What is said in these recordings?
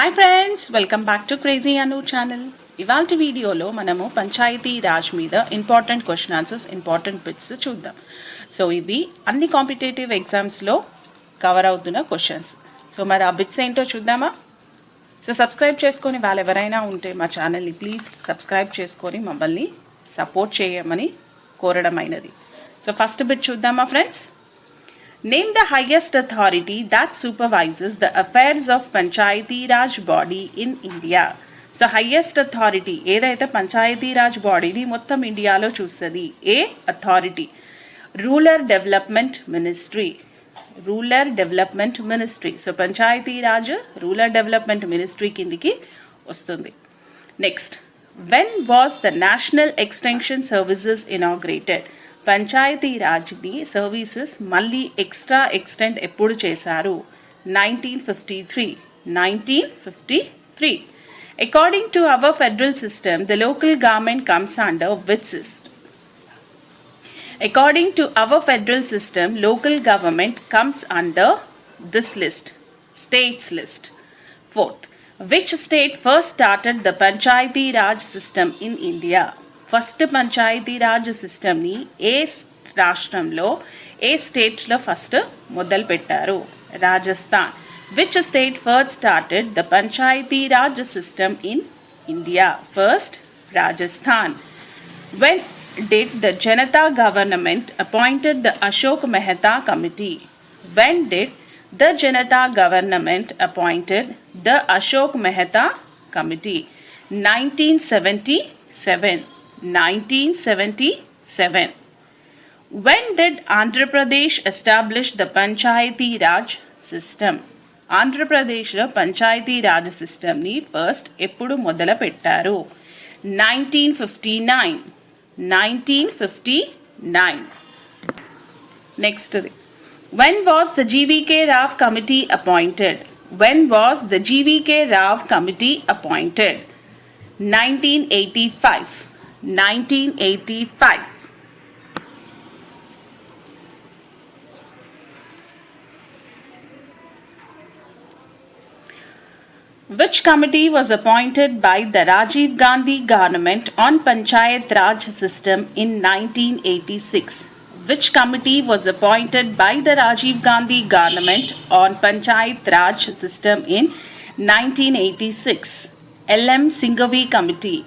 Hi friends, welcome back to crazy Anu channel. ఇవాల్టి వీడియోలో మనము పంచాయతీ రాజ్ మీద important question answers, important bits చూద్దాం. సో ఇవి అన్ని కాంపిటేటివ్ ఎగ్జామ్స్లో కవర్ అవుతున్న క్వశ్చన్స్. సో మరి ఆ బిట్స్ ఏంటో చూద్దామా? సో సబ్స్క్రైబ్ చేసుకొని వాళ్ళు ఎవరైనా ఉంటే మా ఛానల్ని ప్లీజ్ సబ్స్క్రైబ్ చేసుకొని మమ్మల్ని సపోర్ట్ చేయమని కోరడమైనది. సో ఫస్ట్ బిట్ చూద్దామా friends? Name the highest authority that supervises the affairs of Panchayati Raj body in India. So highest authority ఏదైతే పంచాయతీ రాజ్ బాడీని మొత్తం ఇండియాలో చూస్తుంది, ఏ authority? Rural development ministry. Rural development ministry. So Panchayati Raj rural development ministry కిందికి వస్తుంది. Next, when was the National Extension Services inaugurated? Panchayati రాజ్ని services మళ్ళీ ఎక్స్టెండ్ ఎప్పుడు చేశారు? 1953. According to our federal system, the local government comes under which system? According to our federal system, local government comes under this list, states list. Fourth, which state first started the Panchayati Raj system in India? First panchayati Raj సిస్టమ్ని ఏ రాష్ట్రంలో, ఏ స్టేట్స్లో first మొదలు పెట్టారు? Rajasthan. Which state first started the panchayati Raj system in India? First Rajasthan. When did the Janata government appointed the Ashok Mehta committee? When did the Janata government appointed the Ashok Mehta committee? 1977. When did Andhra Pradesh establish the Panchayati Raj system? ఆంధ్రప్రదేశ్లో పంచాయతీ రాజ్ సిస్టమ్ని first ఎప్పుడు మొదలు పెట్టారు? 1959. Next, when was the GVK Rao committee appointed? When was the GVK Rao committee appointed? 1985. Which committee was appointed by the Rajiv Gandhi government on Panchayat Raj system in 1986? Which committee was appointed by the Rajiv Gandhi government on Panchayat Raj system in 1986? LM Singhvi Committee.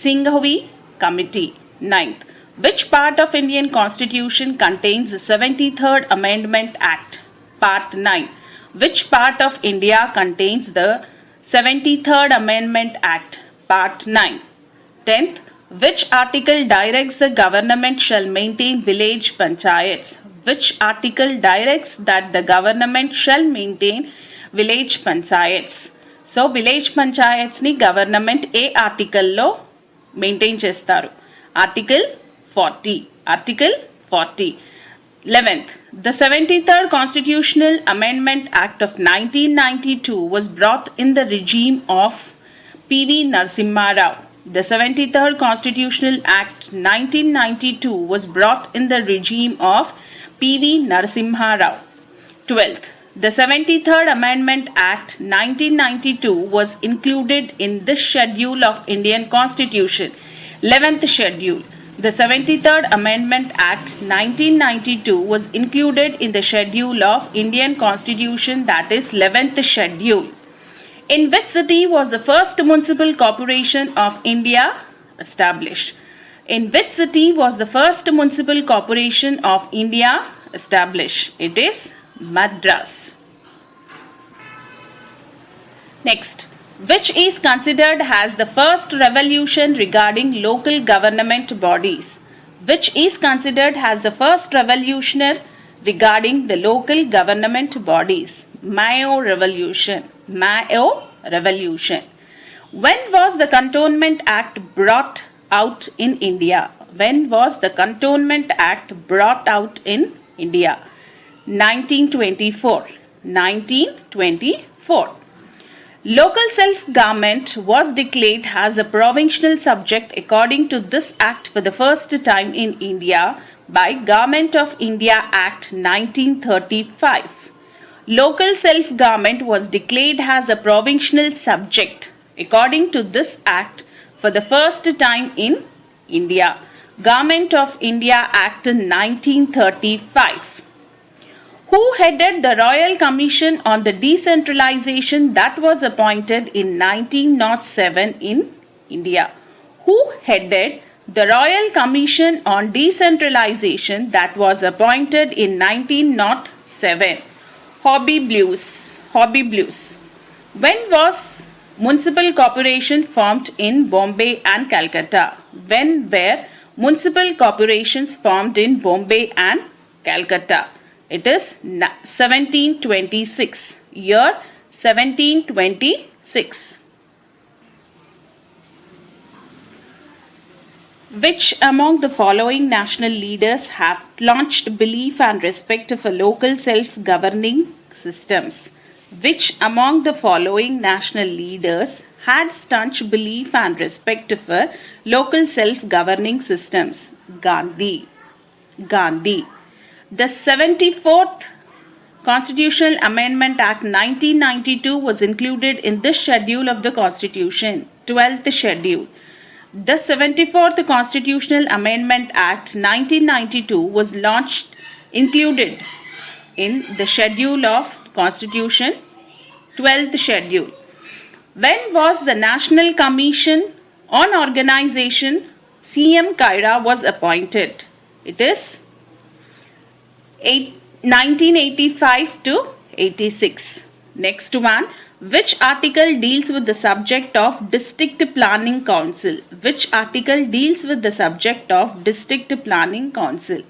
Singhvi Committee. Ninth, which part of Indian Constitution contains the 73rd Amendment Act? Part 9. Which part of India contains the 73rd Amendment Act? Part 9. 10th, which article directs the government shall maintain village panchayats? Which article directs that the government shall maintain village panchayats? So village పంచాయత్స్ని government ఏ ఆర్టికల్లో maintain చేస్తారు? Article 40. 11th, the 73rd Constitutional Amendment Act of 1992 was brought in the regime of P.V. Narasimha Rao. The 73rd Constitutional Act 1992 was brought in the regime of P.V. Narasimha Rao. 12th, the 73rd Amendment Act 1992 was included in this schedule of Indian Constitution. 11th schedule. The 73rd Amendment Act 1992 was included in the schedule of Indian Constitution, that is 11th schedule. In which city was the first municipal corporation of India established? In which city was the first municipal corporation of India established? It is Madras. Next, which is considered as the first revolution regarding local government bodies? Which is considered as the first revolution regarding the local government bodies? Mayo Revolution. When was the Cantonment Act brought out in India? When was the Cantonment Act brought out in India? 1924. Local self-government was declared as a provincial subject according to this act for the first time in India by Government of India Act 1935. local self-government was declared as a provincial subject according to this act for the first time in India. Government of India Act 1935. Who headed the Royal Commission on the Decentralization that was appointed in 1907 in India? Who headed the Royal Commission on Decentralization that was appointed in 1907? Hobby Blues. When was municipal corporation formed in Bombay and Calcutta? When were municipal corporations formed in Bombay and Calcutta? It is 1726. Year 1726. Which among the following national leaders have launched belief and respect for local self-governing systems? Which among the following national leaders had staunch belief and respect for local self-governing systems? Gandhi. The 74th Constitutional Amendment Act 1992 was included in this schedule of the Constitution, 12th schedule. The 74th Constitutional Amendment Act 1992 was included in the schedule of Constitution, 12th schedule. When was the National Commission on Organization CM Kaira was appointed? It is 1985 to 86. Next one. Which article deals with the subject of District Planning Council? Which article deals with the subject of District Planning Council?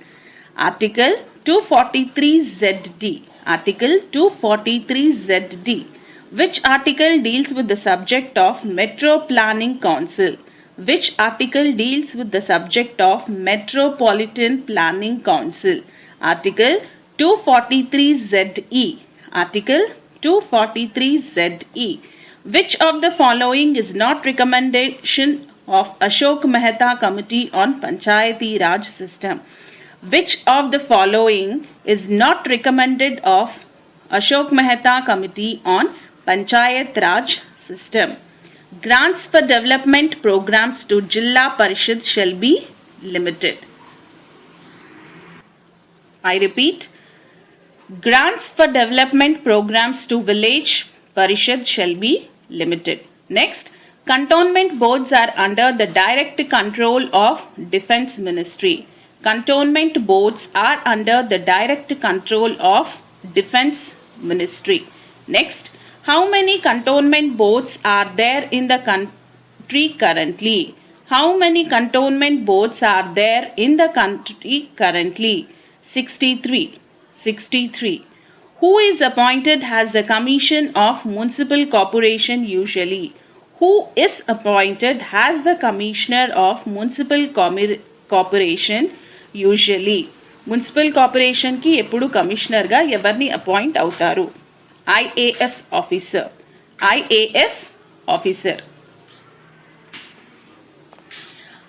Article 243ZD. Article 243ZD. Which article deals with the subject of Metro Planning Council? Which article deals with the subject of Metropolitan Planning Council? Article 243ZE. Article 243ZE. Which of the following is not recommendation of Ashok Mehta Committee on Panchayati Raj System? Which of the following is not recommended of Ashok Mehta Committee on Panchayat Raj System? Grants for development programs to Jilla Parishad shall be limited. I repeat, grants for development programs to village parishad shall be limited. Next, cantonment boards are under the direct control of Defence Ministry. Cantonment boards are under the direct control of Defence Ministry. Next, how many cantonment boards are there in the country currently? How many cantonment boards are there in the country currently? 63. Who is appointed as the Commission of Municipal Corporation usually? Who is appointed as the Commissioner of Municipal Corporation usually? Municipal Corporation ki eppudu Commissioner ga evarni appoint avutaru? IAS officer. IAS officer.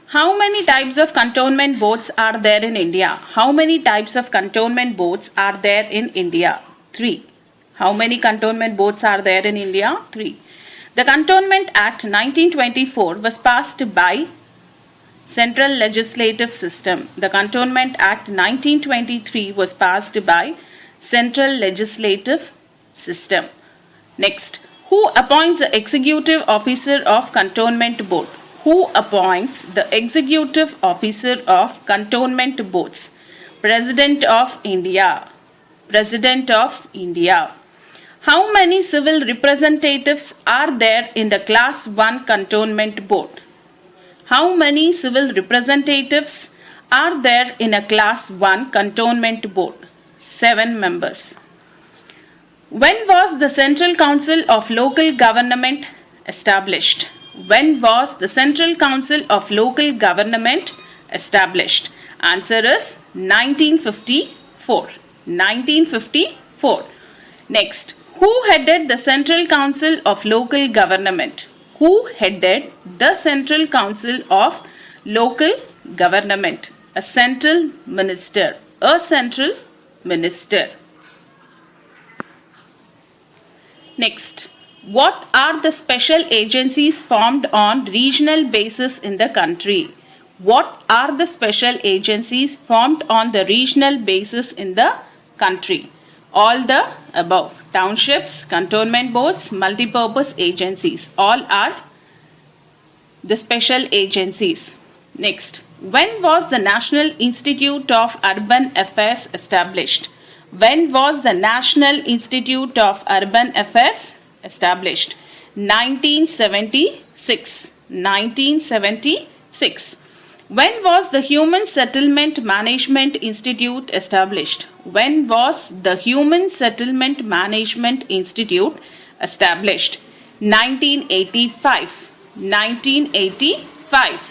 How many types of cantonment boards are there in India? How many types of cantonment boards are there in India? 3. How many cantonment boards are there in India? 3. The Cantonment Act 1924 was passed by Central Legislative System. The Cantonment Act 1923 was passed by Central Legislative System. Next, who appoints the Executive Officer of Cantonment Board? Who appoints the Executive Officer of Cantonment Boards? President of India. President of India. How many civil representatives are there in the Class 1 Cantonment Board? How many civil representatives are there in a Class 1 Cantonment Board? 7 members. When was the Central Council of Local Government established? When was the Central Council of Local Government established? Answer is 1954. 1954. Next, who headed the Central Council of Local Government? Who headed the Central Council of Local Government? A central minister. A central minister. Next, what are the special agencies formed on regional basis in the country? What are the special agencies formed on the regional basis in the country? All the above. Townships, cantonment boards, multipurpose agencies. All are the special agencies. Next, when was the National Institute of Urban Affairs established? When was the National Institute of Urban Affairs established? 1976. 1976. When was the Human Settlement Management Institute established? When was the Human Settlement Management Institute established? 1985. 1985.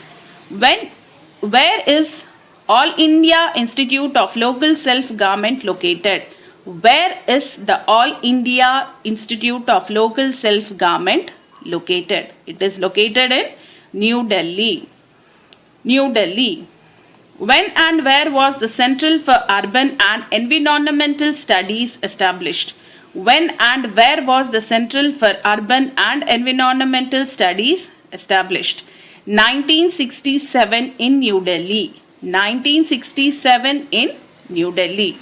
Where is All India Institute of Local Self-Government located? Where is the All India Institute of Local Self-Government located? It is located in New Delhi. New Delhi. When and where was the Centre for Urban and Environmental Studies established? When and where was the Centre for Urban and Environmental Studies established? 1967 in New Delhi. 1967 in New Delhi.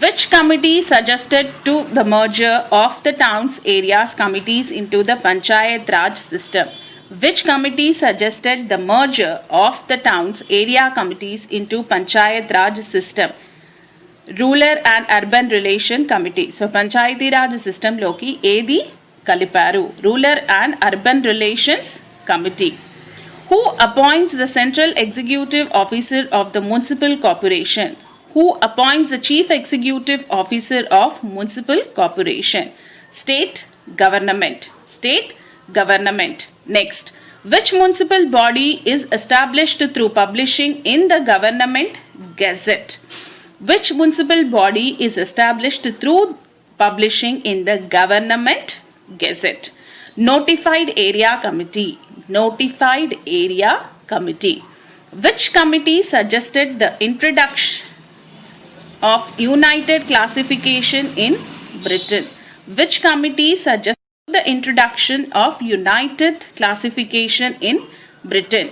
Which committee suggested to the merger of the towns areas committees into the Panchayat Raj system? Which committee suggested the merger of the towns area committees into Panchayat Raj system? Rural and Urban Relation Committee. So Panchayati Raj system loki edi kaliparu. Rural and Urban Relations Committee. Who appoints the Central Executive Officer of the Municipal Corporation? Who appoints the Chief Executive Officer of Municipal Corporation? State Government. State Government. Next, which municipal body is established through publishing in the Government Gazette? Which municipal body is established through publishing in the Government Gazette? Notified Area Committee. Notified Area Committee. Which committee suggested the introduction of United Classification in Britain? Which committee suggested the introduction of United Classification in Britain?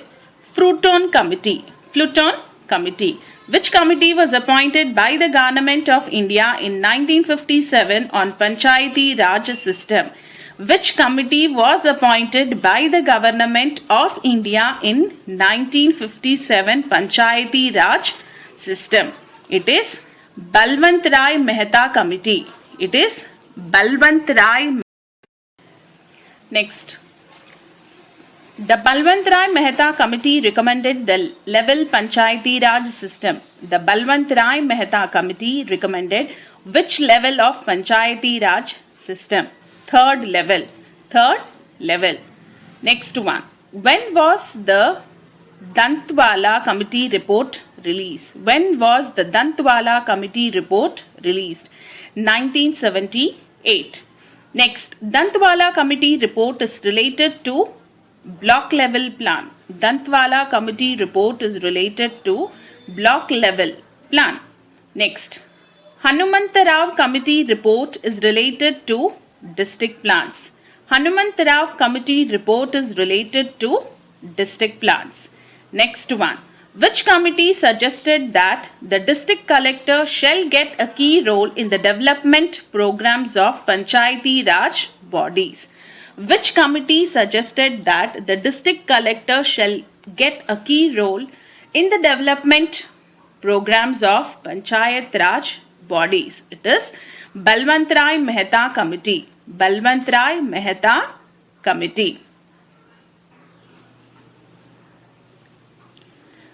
Fulton Committee. Fulton Committee. Which committee was appointed by the Government of India in 1957 on Panchayati Raj system? Which committee was appointed by the Government of India in 1957 Panchayati Raj system? It is Balwant Rai Mehta Committee. It is Balwant Rai. Next, the Balwant Rai Mehta Committee recommended the level Panchayati Raj system. The Balwant Rai Mehta Committee recommended which level of Panchayati Raj system? Third level. Third level. Next one. When was the Dantwala Committee report released? When was the Dantwala Committee report released? 1978. Next, Dantwala Committee report is related to block level plan. Dantwala Committee report is related to block level plan. Next, Hanumantarao Committee report is related to district plans. Hanumantarao Committee report is related to district plans. Next one. Which committee suggested that the district collector shall get a key role in the development programs of Panchayati Raj bodies? Which committee suggested that the district collector shall get a key role in the development programs of Panchayat Raj bodies? It is Balwant Rai Mehta Committee. Balwant Rai Mehta Committee.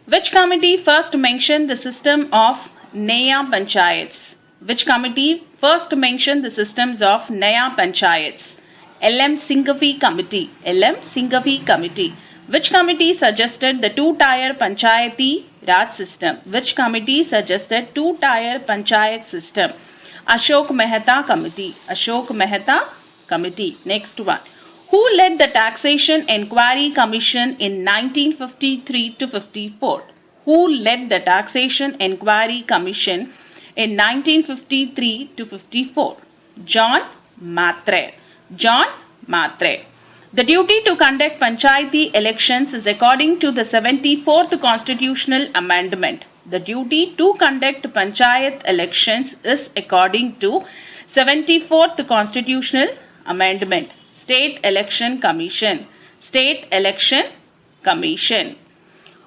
Which committee first mentioned the system of Naya Panchayats? Which committee first mentioned the systems of Naya Panchayats? L.M. Singhvi Committee. L.M. Singhvi Committee. Which committee suggested the two-tier Panchayati Raj system? Which committee suggested two-tier Panchayat system? Ashok Mehta Committee. Ashok Mehta Committee. Next one. Who led the Taxation Enquiry Commission in 1953 to 54? Who led the Taxation Enquiry Commission in 1953 to 54? John Matre. John Matre. The duty to conduct Panchayati elections is according to the 74th Constitutional Amendment. The duty to conduct Panchayat elections is according to 74th Constitutional Amendment. State Election Commission. State Election Commission.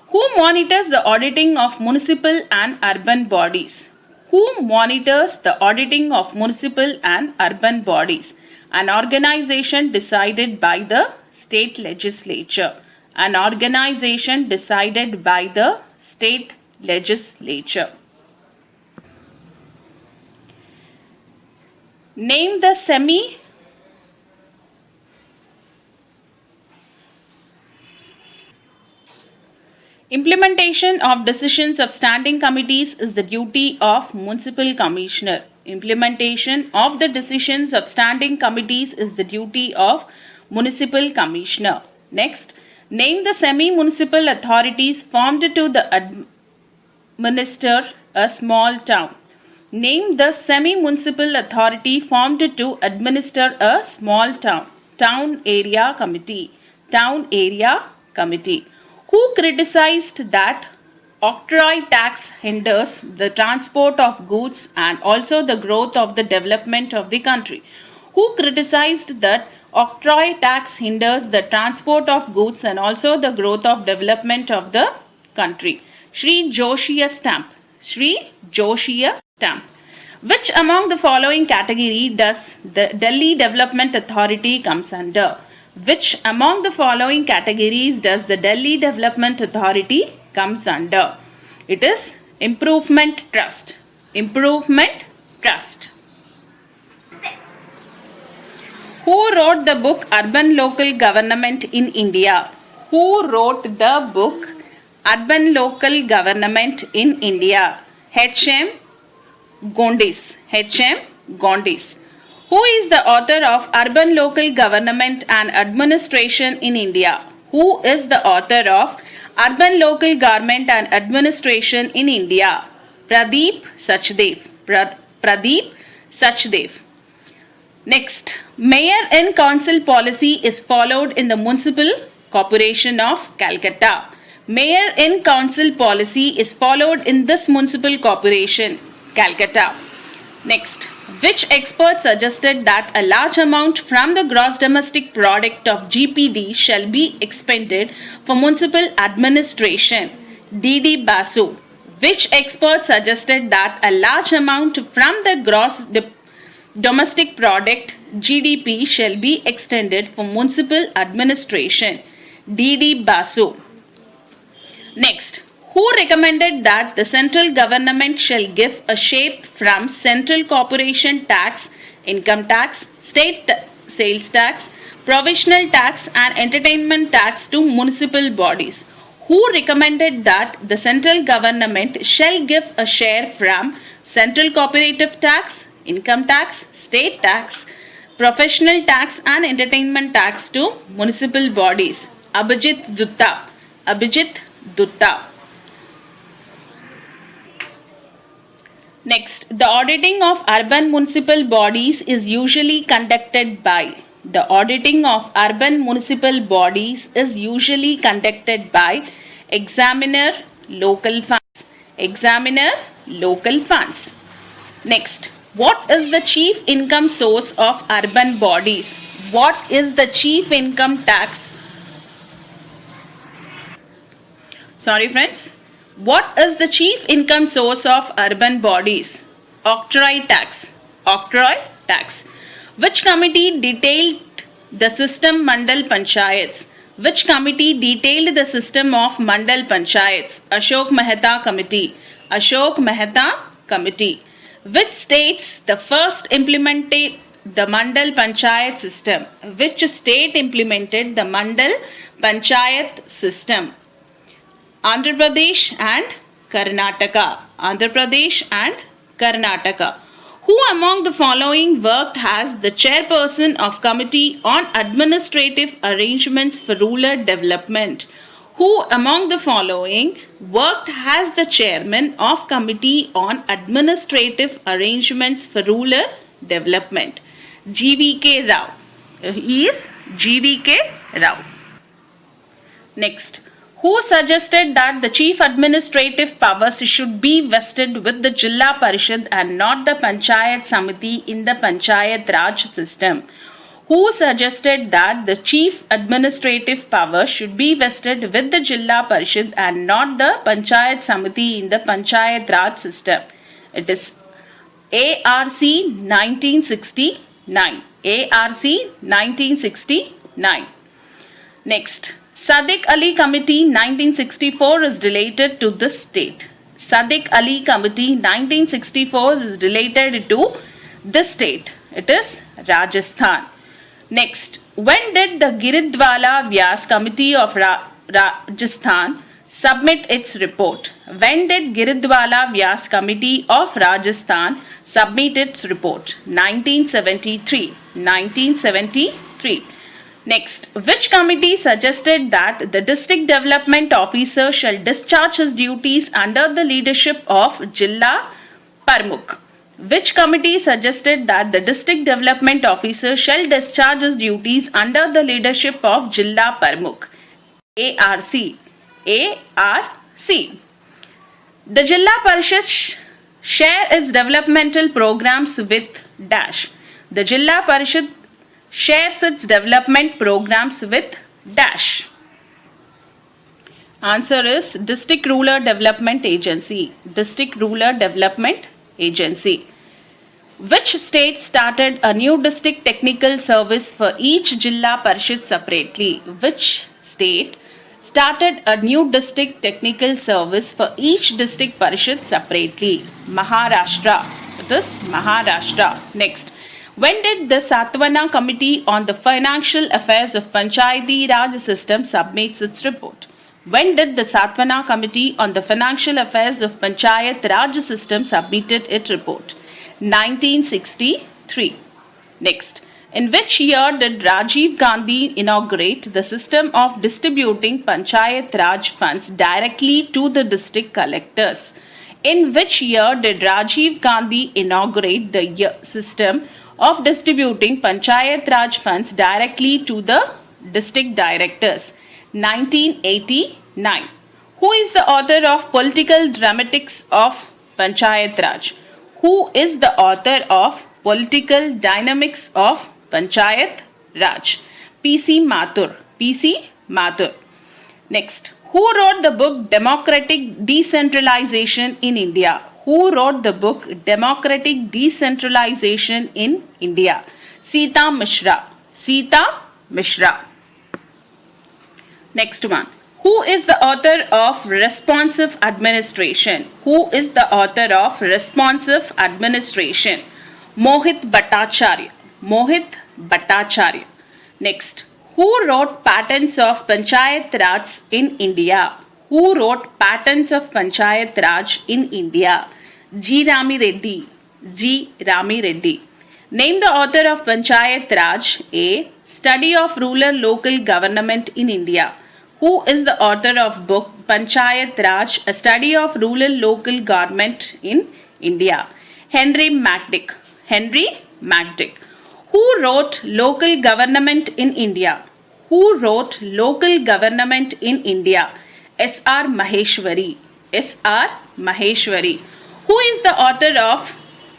Who monitors the auditing of municipal and urban bodies? Who monitors the auditing of municipal and urban bodies? An organization decided by the state legislature. An organization decided by the state legislature. Name the Implementation of decisions of standing committees is the duty of municipal commissioner. Implementation of the decisions of standing committees is the duty of municipal commissioner. Next, name the semi-municipal authorities formed to administer a small town. Name the semi-municipal authority formed to administer a small town. Town Area Committee. Town Area Committee. Who criticized that octroi tax hinders the transport of goods and also the growth of the development of the country? Who criticized that octroi tax hinders the transport of goods and also the growth of development of the country? Sri Joshiya Stamp. Sri Joshiya Stamp. Which among the following category does the Delhi Development Authority comes under? Which among the following categories does the Delhi Development Authority comes under? It is Improvement Trust. Improvement Trust. Who wrote the book Urban Local Government in India? Who wrote the book Urban Local Government in India? H.M. Gondis. H.M. Gondis. Who is the author of Urban Local Government and Administration in India? Who is the author of Urban Local Government and Administration in India? Pradeep Sachdev. Pradeep Sachdev. Next, Mayor and Council policy is followed in the Municipal Corporation of Calcutta. Mayor and Council policy is followed in this Municipal Corporation, Calcutta. Next, which expert suggested that a large amount from the gross domestic product of GPD shall be expended for municipal administration? D.D. Basu. Which expert suggested that a large amount from the gross domestic product GDP shall be extended for municipal administration? D.D. Basu. Next, who recommended that the central government shall give a shape from central corporation tax, income tax, state sales tax, provisional tax and entertainment tax to municipal bodies? Who recommended that the central government shall give a share from central corporative tax, income tax, state tax, professional tax and entertainment tax to municipal bodies? Abhijit Dutta. Abhijit Dutta. Next, the auditing of urban municipal bodies is usually conducted by. The auditing of urban municipal bodies is usually conducted by Examiner Local Funds. Examiner Local Funds. Next, what is the chief income source of urban bodies? What is the chief income tax? Sorry friends. What is the chief income source of urban bodies? Octroi tax. Octroi tax. Which committee detailed the system Mandal Panchayats? Which committee detailed the system of Mandal Panchayats? Ashok Mehta Committee. Ashok Mehta Committee. Which states the first implemented the Mandal Panchayat system? Which state implemented the Mandal Panchayat system? Andhra Pradesh and Karnataka. Andhra Pradesh and Karnataka. Who among the following worked as the chairperson of Committee on Administrative Arrangements for Rural Development? Who among the following worked as the chairman of Committee on Administrative Arrangements for Rural Development. GVK Rao. He is GVK Rao. Next, who suggested that the chief administrative powers should be vested with the Jilla Parishad and not the Panchayat Samiti in the Panchayat Raj system? Who suggested that the chief administrative power should be vested with the Jilla Parishad and not the Panchayat Samiti in the Panchayat Raj system? It is ARC 1969. ARC 1969. Next, Sadiq Ali Committee 1964 is related to this state. Sadiq Ali Committee 1964 is related to this state. It is Rajasthan. Next, when did the Giridwala Vyas Committee of Rajasthan submit its report? When did Giridwala Vyas Committee of Rajasthan submit its report? 1973. 1973. Next, which committee suggested that the district development officer shall discharge his duties under the leadership of Jilla Parmukh? Which committee suggested that the district development officer shall discharge his duties under the leadership of Jilla Parmukh? ARC. ARC. The Jilla Parishad share its developmental programs with dash. The Jilla Parishad shares its development programs with dash. Answer is District Rural Development Agency. District Rural Development Agency. Which state started a new district technical service for each Jilla Parishad separately? Which state started a new district technical service for each district Parishad separately? Maharashtra. It is Maharashtra. Next, when did the Satwana Committee on the Financial Affairs of Panchayati Raj System submit its report? When did the Satwana Committee on the Financial Affairs of Panchayat Raj System submitted its report? 1963. Next, in which year did Rajiv Gandhi inaugurate the system of distributing Panchayat Raj funds directly to the district collectors? In which year did Rajiv Gandhi inaugurate the system of distributing Panchayat Raj funds directly to the district directors? 1989. Who is the author of Political Dramatics of Panchayat Raj? Who is the author of Political Dynamics of Panchayat Raj? P.C. Mathur. P.C. Mathur. Next, who wrote the book Democratic Decentralization in India? Who wrote the book Democratic Decentralization in India? Sita Mishra. Sita Mishra. Next one. Who is the author of Responsive Administration? Who is the author of Responsive Administration? Mohit Bhattacharya. Mohit Bhattacharya. Next, who wrote Patents of Panchayat Raj in India? Who wrote Patents of Panchayat Raj in India? G. Rami Reddy. G. Rami Reddy. Name the author of Panchayat Raj. A. Study of Rural Local Government in India. Who is the author of book Panchayat Raj, a study of rural local government in India? Henry Magdick. Henry Magdick. Who wrote Local Government in India? Who wrote Local Government in India? S.R. Maheshwari. S.R. Maheshwari. Who is the author of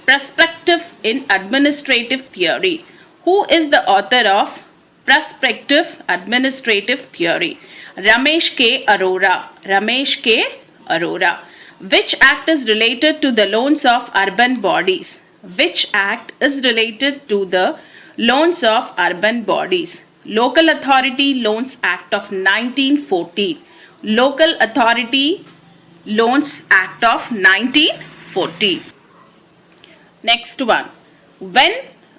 Perspective in Administrative Theory? Who is the author of Perspective Administrative Theory? Ramesh K. Arora. Ramesh K. Arora. Which act is related to the loans of urban bodies? Which act is related to the loans of urban bodies? Local Authority Loans Act of 1914. Local Authority Loans Act of 1914. Next one. When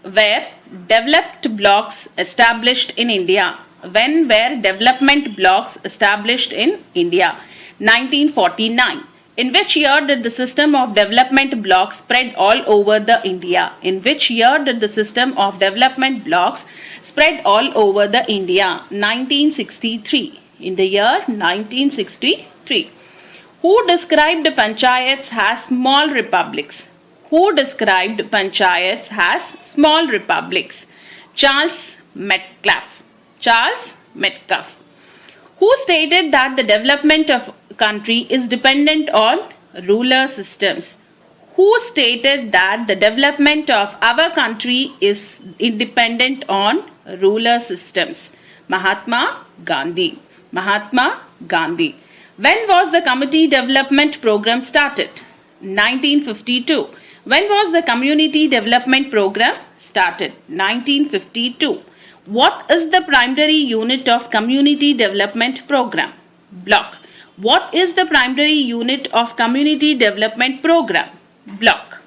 were developed blocks established in India? When were development blocks established in India? 1949. In which year did the system of development blocks spread all over the India? In which year did the system of development blocks spread all over the India? 1963. In the year 1963. Who described panchayats as small republics? Who described panchayats as small republics? Charles Metcalfe. Charles Metcalfe. Who stated that the development of a country is dependent on ruler systems? Who stated that the development of our country is dependent on ruler systems? Mahatma Gandhi. Mahatma Gandhi. When was the committee development program started? 1952. When was the community development program started? 1952. What is the primary unit of community development program? Block. What is the primary unit of community development program? Block.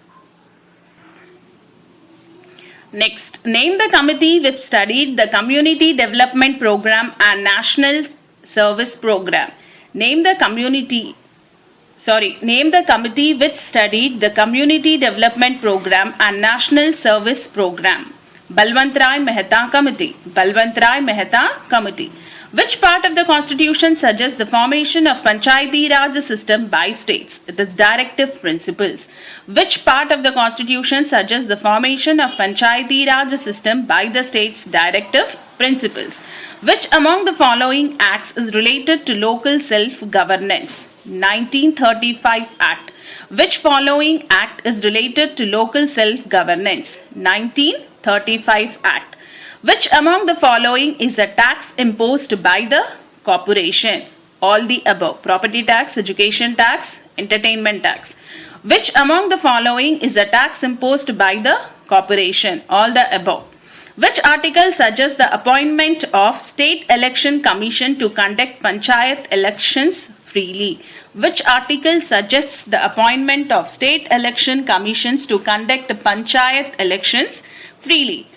Next, name the committee which studied the community development program and national service program. Name the committee which studied the community development program and national service program. Balwant Rai Mehta Committee. Balwant Rai Mehta Committee. Which part of the constitution suggests the formation of Panchayati Raj system by states? It is directive principles. Which part of the constitution suggests the formation of Panchayati Raj system by the states? Directive principles. Which among the following acts is related to local self-governance? 1935 Act. Which following act is related to local self-governance? 1935 Act. Which among the following is a tax imposed by the corporation? All the above. Property tax, education tax, entertainment tax. Which among the following is a tax imposed by the corporation? All the above. Which article suggests the appointment of State Election Commission to conduct Panchayat elections freely? Which article suggests the appointment of State Election Commissions to conduct Panchayat elections freely?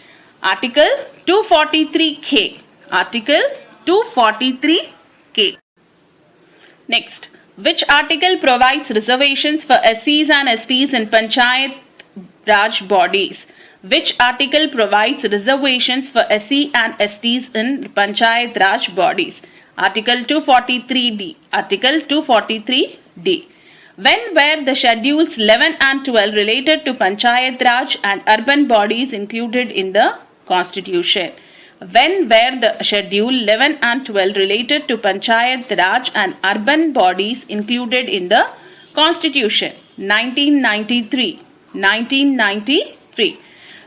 Article 243K. Article 243K. Next, which article provides reservations for SCs and STs in Panchayat Raj bodies? Which article provides reservations for SC and STs in Panchayat Raj bodies? Article 243D. Article 243D. When were the schedules 11 and 12 related to Panchayat Raj and urban bodies included in the Constitution? When were the schedule 11 and 12 related to Panchayat Raj and urban bodies included in the Constitution? 1993. 1993.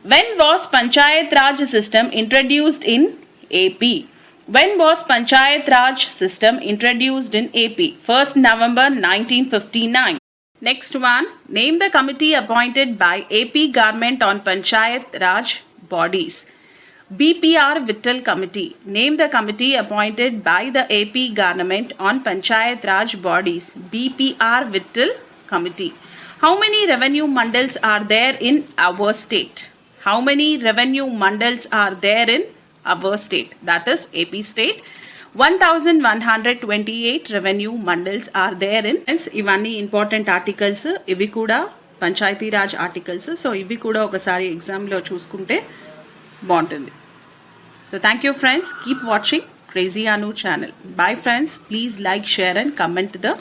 When was Panchayat Raj system introduced in AP? When was Panchayat Raj system introduced in AP? 1st November 1959. Next one, name the committee appointed by AP government on Panchayat Raj bodies. BPR Vittal Committee. Name the committee appointed by the AP government on Panchayat Raj bodies. BPR Vittal Committee. How many revenue mandals are there in our state? How many revenue mandals are there in our state? That is AP state. 1128 revenue mandals are there in. ఇవన్నీ important articles. ఇవి కూడా panchayat Raj articles. So ఇవి కూడా ఒకసారి ఎగ్జామ్లో చూసుకుంటే బాగుంటుంది. So thank you friends. Keep watching Crazy Anu channel. Bye friends. Please like, share and comment the